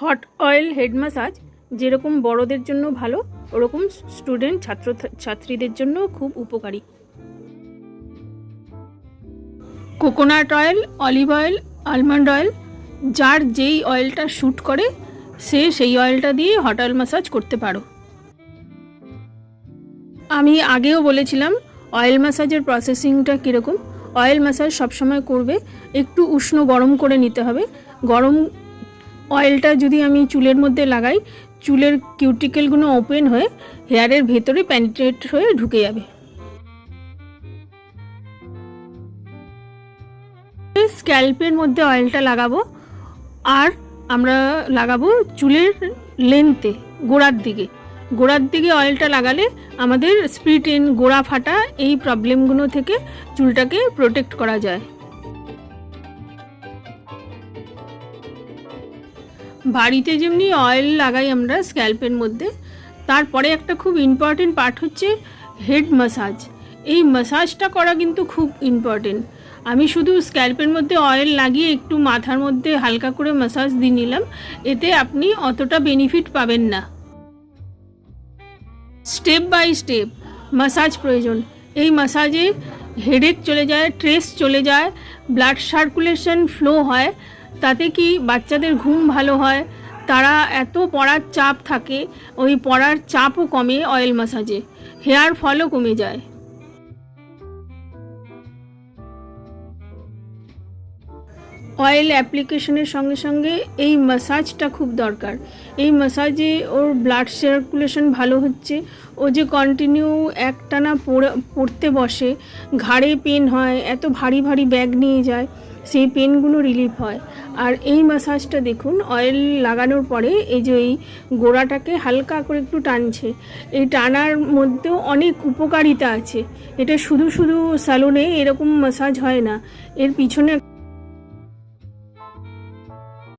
Hot oil head massage যেরকম বড়দের জন্য ভালো, ওরকম স্টুডেন্ট ছাত্রীদের জন্য খুব উপকারী। Coconut oil, olive oil, almond oil, যার যেই অয়েলটা শ্যুট করে সে সেই অয়েলটা দিয়ে হট অয়েল ম্যাসাজ করতে পারো। আমি আগেও বলেছিলাম অয়েল ম্যাসাজের প্রসেসিংটা কীরকম। অয়েল ম্যাসাজ সবসময় করবে একটু উষ্ণ গরম করে নিতে হবে। গরম অয়েলটা যদি আমি চুলের মধ্যে লাগাই, চুলের কিউটিকেলগুলো ওপেন হয়ে হেয়ারের ভেতরে পেনিট্রেট হয়ে ঢুকে যাবে। স্ক্যাল্পের মধ্যে অয়েলটা লাগাবো, আর আমরা লাগাবো চুলের লেন্থে, গোড়ার দিকে অয়েলটা লাগালে আমাদের স্প্লিট এন্ড, গোড়া ফাটা এই প্রবলেমগুলো থেকে চুলটাকে প্রোটেক্ট করা যায়। বাড়িতে যেমনি অয়েল লাগাই আমরা স্ক্যাল্পের মধ্যে, তারপরে একটা খুব ইম্পর্টেন্ট পার্ট হচ্ছে হেড ম্যাসাজ। এই ম্যাসাজটা করা কিন্তু খুব ইম্পর্টেন্ট। আমি শুধু স্ক্যাল্পের মধ্যে অয়েল লাগিয়ে একটু মাথার মধ্যে হালকা করে ম্যাসাজ দিয়ে নিলাম, এতে আপনি অতটা বেনিফিট পাবেন না। স্টেপ বাই স্টেপ ম্যাসাজ প্রয়োজন। এই ম্যাসাজে হেডেক চলে যায়, স্ট্রেস চলে যায়, ব্লাড সার্কুলেশন ফ্লো হয়, তাতে কি বাচ্চাদের ঘুম ভালো হয়। তারা এত পড়ার চাপ থাকে, ওই পড়ার চাপও কমে অয়েল ম্যাসাজে, হেয়ার ফলও কমে যায়। অয়েল অ্যাপ্লিকেশনের সঙ্গে সঙ্গে এই ম্যাসাজটা খুব দরকার। এই ম্যাসাজে ওর ব্লাড সার্কুলেশন ভালো হচ্ছে, ও যে কন্টিনিউ একটানা পড়তে বসে, ঘাড়ে পেন হয়, এত ভারী ভারী ব্যাগ নিয়ে যায়, সেই পেনগুলো রিলিফ হয়। আর এই ম্যাসাজটা দেখুন, অয়েল লাগানোর পরে এই যে এই গোড়াটাকে হালকা করে একটু টানছে, এই টানার মধ্যেও অনেক উপকারিতা আছে। এটা শুধু শুধু স্যালুনে এরকম ম্যাসাজ হয় না, এর পিছনে